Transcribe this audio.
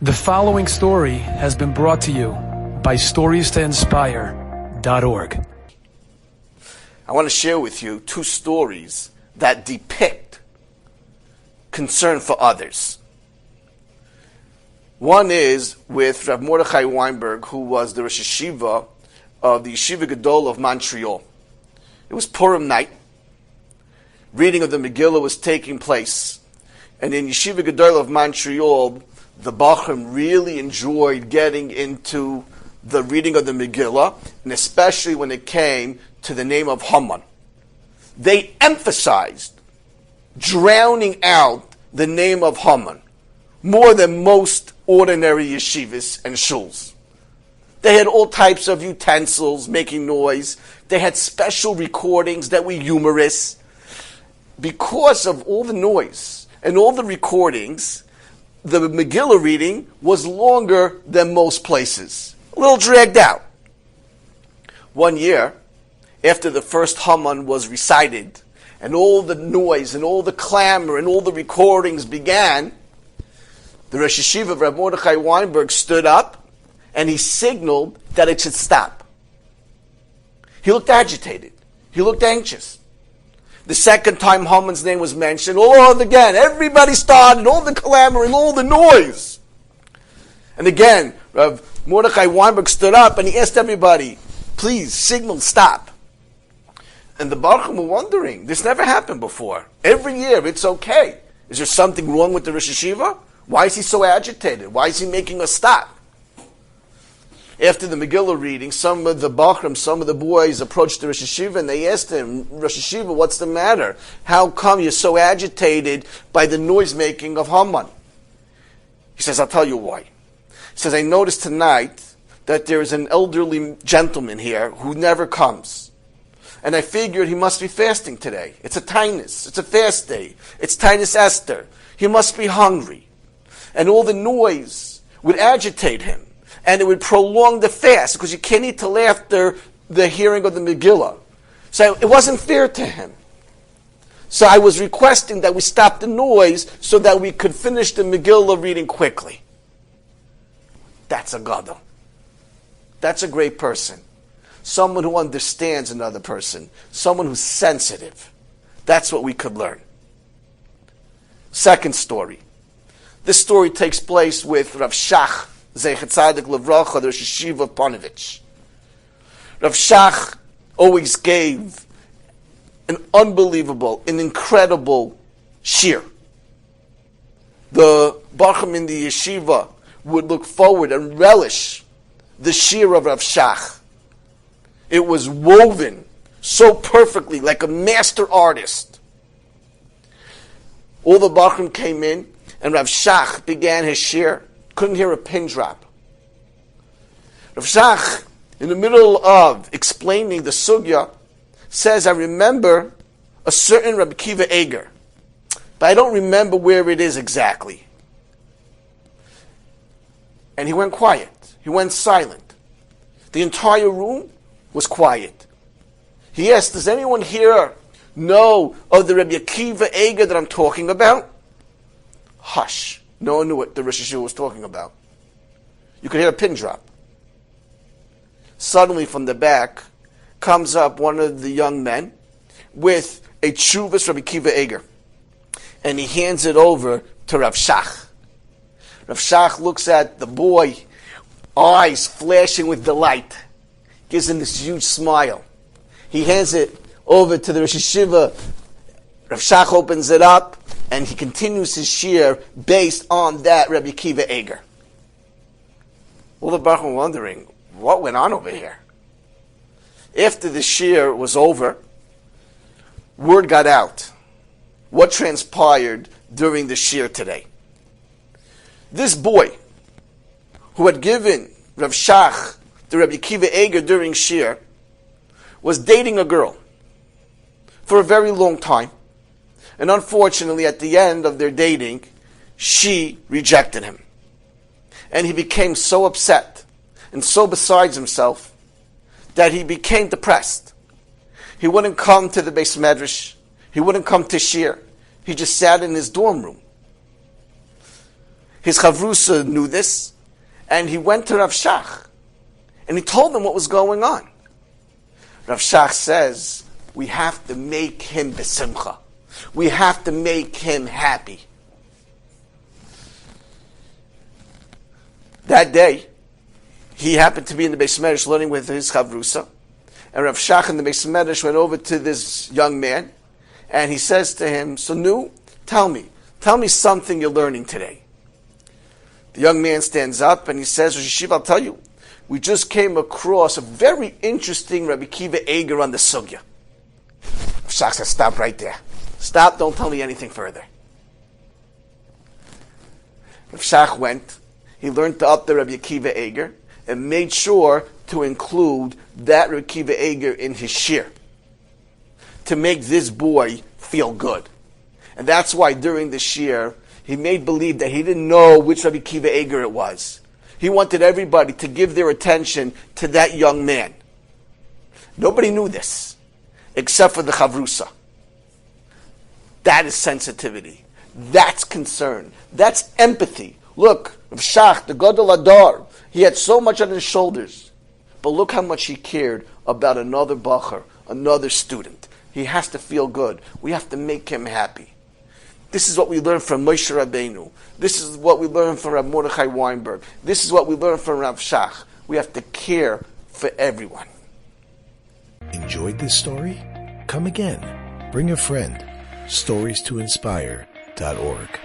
The following story has been brought to you by StoriesToInspire.org. I want to share with you two stories that depict concern for others. One is with Rav Mordechai Weinberg, who was the Rosh Yeshiva of the Yeshiva Gadol of Montreal. It was Purim night. Reading of the Megillah was taking place. And in Yeshiva Gadol of Montreal, the Bachrim really enjoyed getting into the reading of the Megillah, and especially when it came to the name of Haman. They emphasized drowning out the name of Haman more than most ordinary yeshivas and shuls. They had all types of utensils making noise. They had special recordings that were humorous. Because of all the noise and all the recordings, the Megillah reading was longer than most places. A little dragged out. One year, after the first Haman was recited, and all the noise and all the clamor and all the recordings began, the Rosh Yeshiva of Rav Mordechai Weinberg stood up and he signaled that it should stop. He looked agitated. He looked anxious. The second time Haman's name was mentioned, all again, everybody started, all the clamor and all the noise. And again, Rav Mordechai Weinberg stood up and he asked everybody, please signal stop. And the Baruchim were wondering, this never happened before. Every year it's okay. Is there something wrong with the Rosh Yeshiva? Why is he so agitated? Why is he making us stop? After the Megillah reading, some of the Bachrim, some of the boys approached the Rosh Yeshiva and they asked him, Rosh Yeshiva, what's the matter? How come you're so agitated by the noise making of Haman? He says, I'll tell you why. He says, I noticed tonight that there is an elderly gentleman here who never comes. And I figured he must be fasting today. It's a Tainus. It's a fast day. It's Tainus Esther. He must be hungry. And all the noise would agitate him. And it would prolong the fast, because you can't eat till after the hearing of the Megillah. So it wasn't fair to him. So I was requesting that we stop the noise so that we could finish the Megillah reading quickly. That's a gadol. That's a great person. Someone who understands another person. Someone who's sensitive. That's what we could learn. Second story. This story takes place with Rav Shach, Zeichet Tzadik Levracha, the Rosh Yeshiva of Panovich. Rav Shach always gave an unbelievable, an incredible shir. The Bachrim in the yeshiva would look forward and relish the shir of Rav Shach. It was woven so perfectly, like a master artist. All the Bachrim came in, and Rav Shach began his shir. Couldn't hear a pin drop. Rav Shach, in the middle of explaining the sugya, says, I remember a certain Rabbi Kiva Eger, but I don't remember where it is exactly. And he went quiet. He went silent. The entire room was quiet. He asked, does anyone here know of the Rabbi Kiva Eger that I'm talking about? Hush. No one knew what the Rosh Yeshiva was talking about. You could hear a pin drop. Suddenly from the back comes up one of the young men with a Tshuvas Rabbi Kiva Eger. And he hands it over to Rav Shach. Rav Shach looks at the boy, eyes flashing with delight. Gives him this huge smile. He hands it over to the Rosh Yeshiva. Rav Shach opens it up, and he continues his shir based on that Rabbi Kiva Eger. All the Baruch were wondering, what went on over here? After the shir was over, word got out. What transpired during the shir today? This boy, who had given Rav Shach the Rabbi Kiva Eger during shir, was dating a girl for a very long time. And unfortunately, at the end of their dating, she rejected him. And he became so upset and so besides himself that he became depressed. He wouldn't come to the Beis Medrash. He wouldn't come to shir. He just sat in his dorm room. His chavrusa knew this, and he went to Rav Shach, and he told them what was going on. Rav Shach says, we have to make him besimcha. We have to make him happy. That day, he happened to be in the Beis Medrash learning with his chavrusa, and Rav Shach in the Beis Medrash went over to this young man, and he says to him, so Nu, tell me something you're learning today. The young man stands up and he says, Rosh Yeshiva, I'll tell you, we just came across a very interesting Rabbi Kiva Eger on the sugya. Rav Shach says, stop right there. Stop, don't tell me anything further. Rav Shach went, he learned to up the Rabbi Kiva Eger, and made sure to include that Rabbi Kiva Eger in his shir, to make this boy feel good. And that's why during the shir, he made believe that he didn't know which Rabbi Kiva Eger it was. He wanted everybody to give their attention to that young man. Nobody knew this, except for the chavrusa. That is sensitivity. That's concern. That's empathy. Look, Rav Shach, the Gadol Adar, he had so much on his shoulders. But look how much he cared about another bacher, another student. He has to feel good. We have to make him happy. This is what we learn from Moshe Rabbeinu. This is what we learn from Rav Mordechai Weinberg. This is what we learn from Rav Shach. We have to care for everyone. Enjoyed this story? Come again. Bring a friend. StoriesToInspire.org